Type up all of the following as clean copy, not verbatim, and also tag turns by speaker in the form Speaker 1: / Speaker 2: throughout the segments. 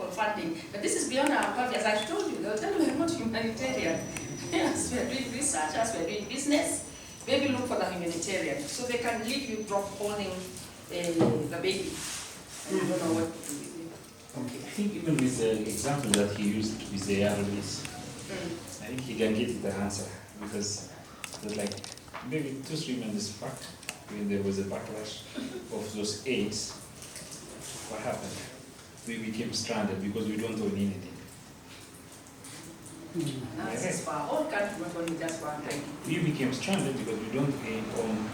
Speaker 1: for funding. But this is beyond our purview. As I told you, they'll tell you we're not humanitarian. Yes, we're doing research, as we're doing business. Maybe look for the humanitarian. So they can leave you drop holding the baby. And you don't know what to do with it.
Speaker 2: Okay. I think even with the example that he used with the ARVs, I think he can get the answer, because there's like maybe 2-3 months back, when there was a backlash of those AIDS, what happened? We became stranded because we don't own anything.
Speaker 1: That's for all countries, not only just one thing.
Speaker 2: We became stranded because we don't own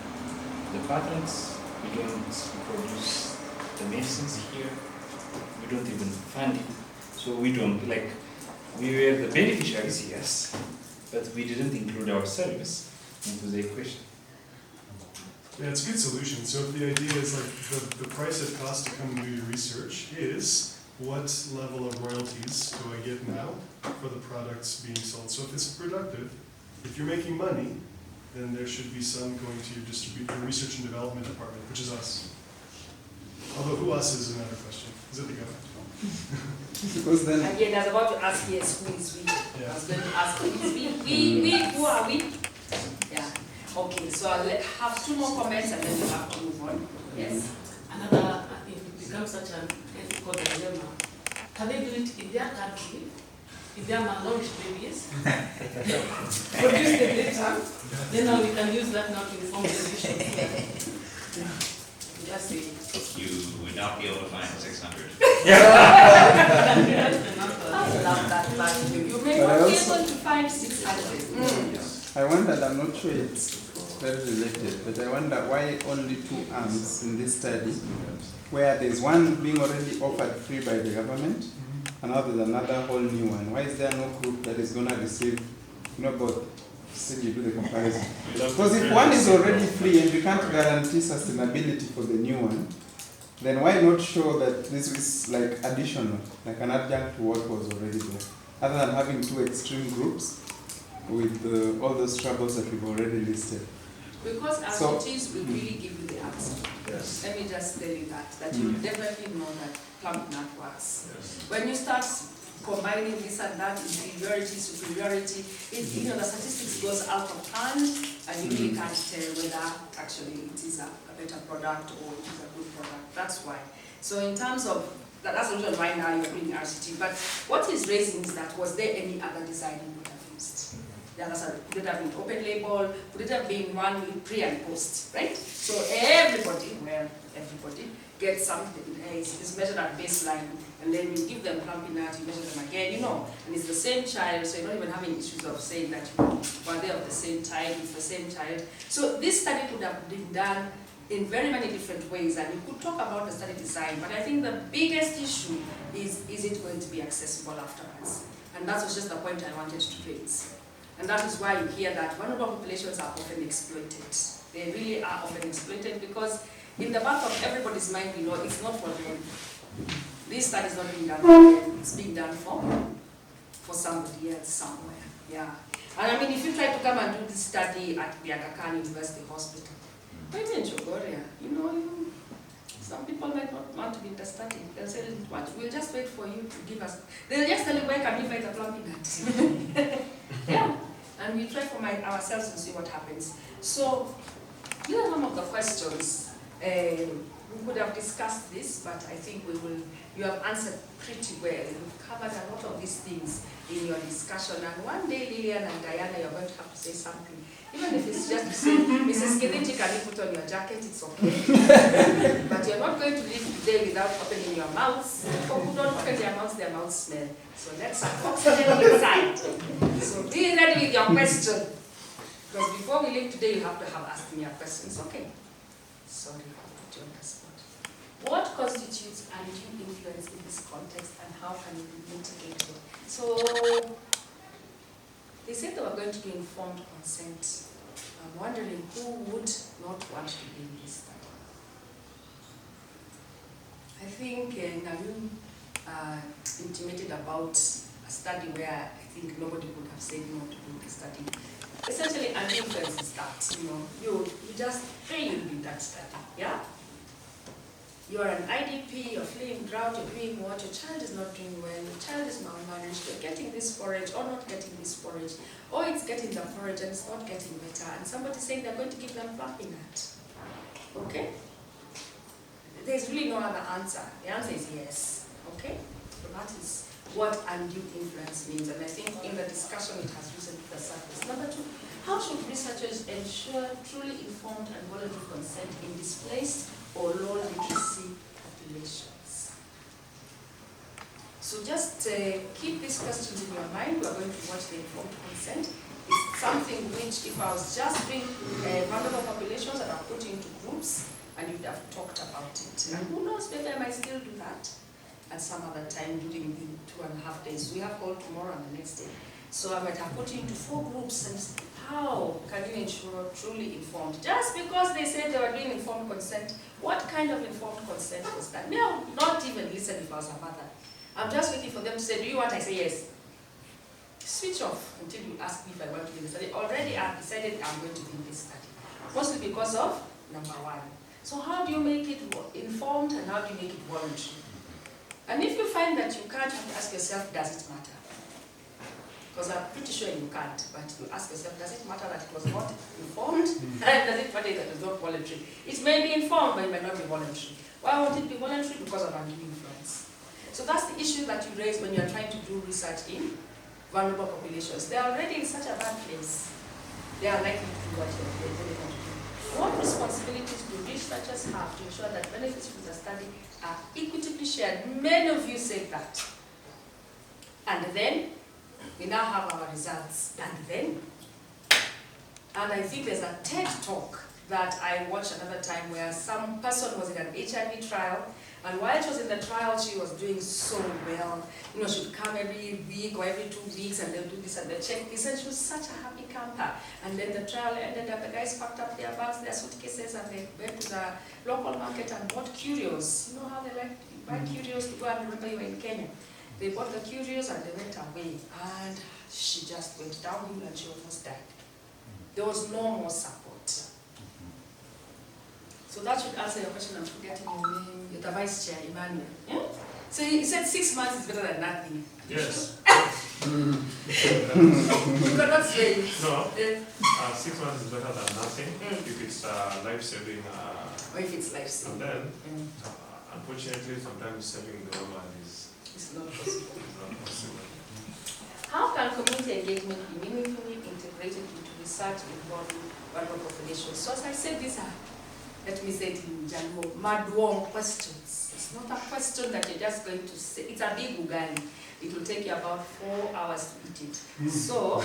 Speaker 2: the patents, we don't produce the medicines here, we don't even fund it. So we don't, like, we were the beneficiaries, yes, but we didn't include ourselves into the equation.
Speaker 3: Yeah, it's a good solution. So if the idea is like the price it costs to come and do your research is what level of royalties do I get now for the products being sold. So if it's productive, if you're making money, then there should be some going to your research and development department, which is us. Although who us is another question. Is it the government?
Speaker 4: Because then
Speaker 1: Again, I was about to ask, yes, who is we?
Speaker 3: Yeah.
Speaker 1: I was going to ask, who is we, who are we? Yeah. Okay, so I'll have 2 more comments and then we'll have to move on. Yes?
Speaker 5: Another, if it becomes such an ethical dilemma, can they do it in their country? If they are malnourished babies, produce the data, then now we can use that now to inform decisions. Just say.
Speaker 6: You would not be able to find 600.
Speaker 1: I love that value. You may
Speaker 4: But I
Speaker 1: not be
Speaker 4: also-
Speaker 1: able to find 600.
Speaker 4: I wondered, I'm not sure it's very related, but I wonder why only 2 arms in this study, where there's one being already offered free by the government, and now there's another whole new one. Why is there no group that is going to receive, both? Still you do the comparison. Because if one is already free and you can't guarantee sustainability for the new one, then why not show that this is like additional, like an adjunct to what was already there, other than having 2 extreme groups with all those troubles that we've already listed.
Speaker 1: Because as
Speaker 4: So-
Speaker 1: it is, we really give you the answer.
Speaker 2: Yes.
Speaker 1: Let me just tell you that you will definitely know that plump nut works. When you start combining this and that, inferiority, superiority, the statistics goes out of hand and you really can't tell whether actually it is a better product or it is a good product. That's why. So in terms of, that's the reason why now you're doing RCT. But what is raising is that, was there any other design you would have used? The other side, could it have been open label? Could it have been one with pre and post, right? So everybody gets something, is measured at baseline, and then you give them plumping out, you measure them again, and it's the same child, so you're not even having issues of saying that were they of the same type, it's the same child. So this study could have been done in very many different ways, and we could talk about the study design, but I think the biggest issue is it going to be accessible afterwards? And that was just the point I wanted to raise. And that is why you hear that vulnerable populations are often exploited. They really are often exploited because in the back of everybody's mind, it's not for them. This study is not being done for them, it's being done for somebody else somewhere. Yeah. And I mean, if you try to come and do this study at the Aga Khan University Hospital, maybe in Chogoria, some people might not want to be in the study. They'll say, what? We'll just wait for you to give us. They'll just tell you, where can you find the plumbing nut? Yeah. And we try for ourselves and see what happens. So, these are some of the questions. We could have discussed this, but I think you have answered pretty well. You've covered a lot of these things in your discussion. And one day, Lillian and Diana, you're going to have to say something. Even if it's just to say, Mrs. Kenichi, can you put on your jacket? It's okay. But you're not going to leave today without opening your mouths. People who don't open their mouths smell. So let's have oxygen inside. So be ready with your question. Because before we leave today, you have to have asked me a question. It's okay. Sorry, I put you on the spot. What constitutes undue influence in this context and how can it be mitigated? So, they said they were going to do informed consent. I'm wondering who would not want to be in this study. I think Navin intimated about a study where I think nobody would have said no to do the study. Essentially, an influence is that, you just pray you'll be in that study, yeah? You're an IDP, you're feeling drought, you're doing what, your child is not doing well, your child is malnourished, you're getting this forage or not getting this forage, or it's getting the forage and it's not getting better, and somebody's saying they're going to give them plumpy nut. Okay? There's really no other answer. The answer is yes. Okay? So that is what undue influence means, and I think in the discussion it has risen to the surface. Number two, how should researchers ensure truly informed and voluntary consent in displaced or low literacy populations? So just keep these questions in your mind. We are going to watch the informed consent. It's something which, if I was just doing vulnerable populations that are put into groups, and you'd have talked about it. And who knows, maybe I might still do that at some other time during the 2.5 days. We have call tomorrow and the next day. So I might have put you into 4 groups and say, how can you ensure truly informed? Just because they said they were doing informed consent, what kind of informed consent was that? No, not even listen if I was a mother. I'm just waiting for them to say, do you want? I say yes. Switch off until you ask me if I want to be in the study. Already I've decided I'm going to be in this study. Mostly because of number 1. So how do you make it informed and how do you make it voluntary? And if you find that you can't, you have to ask yourself, does it matter? Because I'm pretty sure you can't, but you ask yourself, does it matter that it was not informed? And does it matter that it was not voluntary? It may be informed, but it may not be voluntary. Why won't it be voluntary? Because of undue influence. So that's the issue that you raise when you're trying to do research in vulnerable populations. They're already in such a bad place. They are likely to do what they're telling them to do. What responsibilities do researchers have to ensure that benefits from the study are equitably shared? Many of you said that. And then, we now have our results. And I think there's a TED talk that I watched another time where some person was in an HIV trial, and while she was in the trial, she was doing so well. You know, she'd come every week or every 2 weeks, and they'll do this and they'll check this, and she was such a happy camper. And then the trial ended up, the guys packed up their bags, their suitcases, and they went to the local market and bought curios. You know how they like to buy curios to go and remember you were in Kenya. They bought the curios and they went away, and she just went downhill and she almost died. There was no more support. So that should answer your question. I'm forgetting your name. You're the vice chair, Emmanuel. Yeah? So you said 6 months is better than nothing.
Speaker 7: Yes.
Speaker 1: You cannot say it.
Speaker 7: No. 6 months is better than nothing if it's life-saving.
Speaker 1: Or if it's life-saving.
Speaker 7: And then, unfortunately, sometimes saving the woman is
Speaker 1: It's not possible.
Speaker 7: not possible.
Speaker 1: How can community engagement be meaningfully integrated into research involving vulnerable populations? So as I said, these are, let me say it in Jaluo, madwong questions. It's not a question that you're just going to say. It's a big ugali. It will take you about 4 hours to eat it. So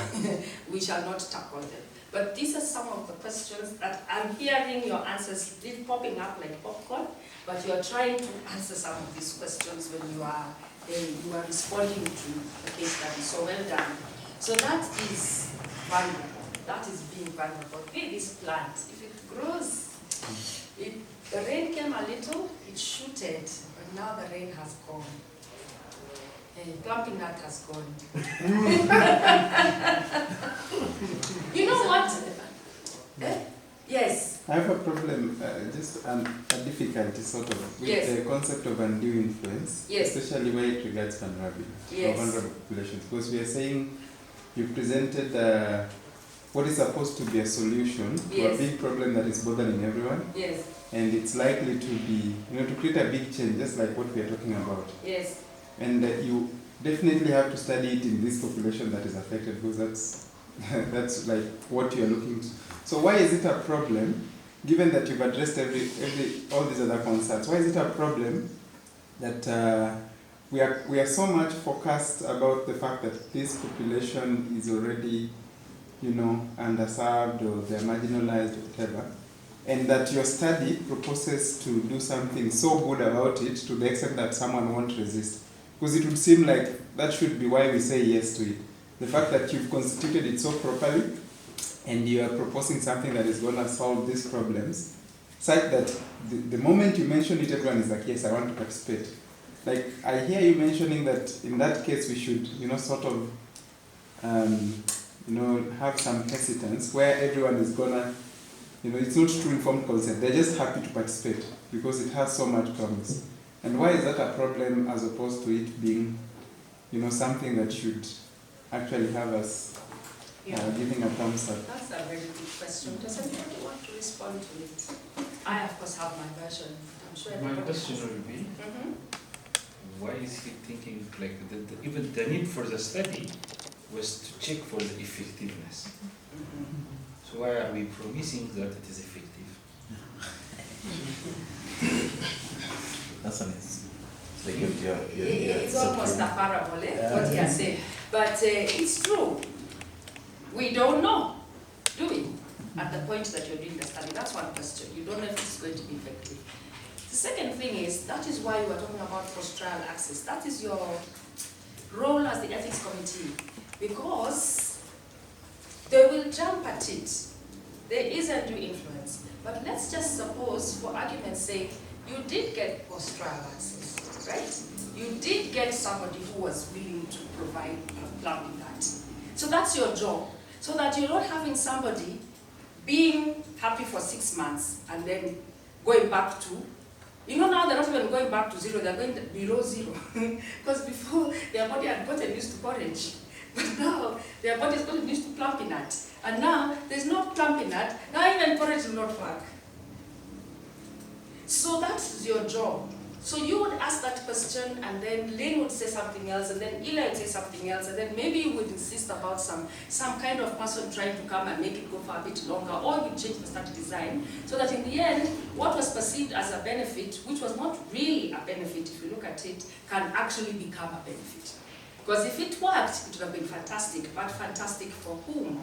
Speaker 1: we shall not tackle them. But these are some of the questions that I'm hearing your answers popping up like popcorn, but you are trying to answer some of these questions when you are responding to the case study. So well done. So that is vulnerable. That is being vulnerable. Look this plant. If it grows, the rain came a little, it shooted, but now the rain has gone. Plumping nut has gone. You know what? Yes.
Speaker 4: I have a problem, just a difficulty sort of with
Speaker 1: Yes.
Speaker 4: the concept of undue influence,
Speaker 1: Yes.
Speaker 4: especially where it regards vulnerability
Speaker 1: Yes.
Speaker 4: or vulnerable populations. Because we are saying you presented what is supposed to be a solution to a
Speaker 1: Yes.
Speaker 4: big problem that is bothering everyone,
Speaker 1: Yes.
Speaker 4: and it's likely to be, to create a big change, just like what we are talking about.
Speaker 1: Yes.
Speaker 4: And you definitely have to study it in this population that is affected, because that's like what you are looking to. So why is it a problem, given that you've addressed all these other concerns? Why is it a problem that we are so much focused about the fact that this population is already, underserved, or they're marginalized, or whatever, and that your study proposes to do something so good about it to the extent that someone won't resist? Because it would seem like that should be why we say yes to it. The fact that you've constituted it so properly, and you are proposing something that is going to solve these problems, such that the moment you mention it, everyone is like, yes, I want to participate. Like, I hear you mentioning that in that case we should, sort of, have some hesitance where everyone is going to, it's not true informed consent. They're just happy to participate because it has so much promise. And why is that a problem as opposed to it being, something that should actually have us giving a thumbs up?
Speaker 1: That's a very good question. Does anybody want to respond to it? I, of course, have my version. I'm sure
Speaker 2: My
Speaker 1: everybody
Speaker 2: question
Speaker 1: has.
Speaker 2: will be,
Speaker 1: Mhm.
Speaker 2: why is he thinking like even the need for the study was to check for the effectiveness? So why are we promising that it is effective?
Speaker 8: That's an it's like
Speaker 1: It's almost a parable, what he has said. But it's true. We don't know, do we? At the point that you're doing the study. That's one question. You don't know if it's going to be effective. The second thing is, that is why we are talking about post-trial access. That is your role as the ethics committee. Because they will jump at it. There is undue influence. But let's just suppose, for argument's sake, you did get post-trial access, right? You did get somebody who was willing to provide plumbing that. So that's your job. So that you're not having somebody being happy for 6 months and then going back to, now they're not even going back to zero, they're going below zero. Because before, their body had gotten used to porridge. But now, their body is gotten used to plum nut. And now, there's no plum nut, now even porridge will not work. So that's your job. So you would ask that question, and then Lynn would say something else, and then Eli would say something else, and then maybe you would insist about some kind of person trying to come and make it go for a bit longer, or you change the study design, so that in the end, what was perceived as a benefit, which was not really a benefit if you look at it, can actually become a benefit. Because if it worked, it would have been fantastic, but fantastic for whom?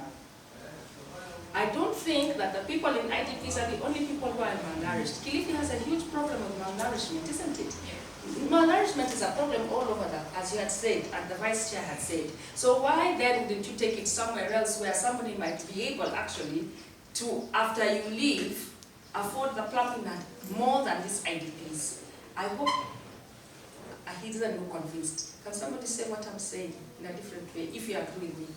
Speaker 1: I don't think that the people in IDPs are the only people who are malnourished. Kilifi has a huge problem with malnourishment, isn't it? Malnourishment is a problem all over, as you had said, and the vice chair had said. So why then didn't you take it somewhere else where somebody might be able actually to, after you leave, afford the plumbing nut more than these IDPs? I hope he doesn't look convinced. Can somebody say what I'm saying in a different way, if you agree with me?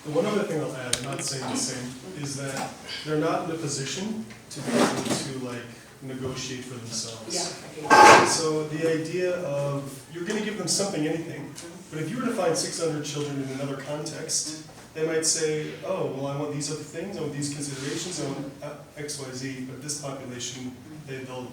Speaker 3: The one other thing I'll add, not saying the same, is that they're not in a position to be able to negotiate for themselves.
Speaker 1: Yeah, okay.
Speaker 3: So the idea of, you're going to give them something, anything, but if you were to find 600 children in another context, they might say, oh, well, I want these other things, I want these considerations, I want X, Y, Z, but this population, they'll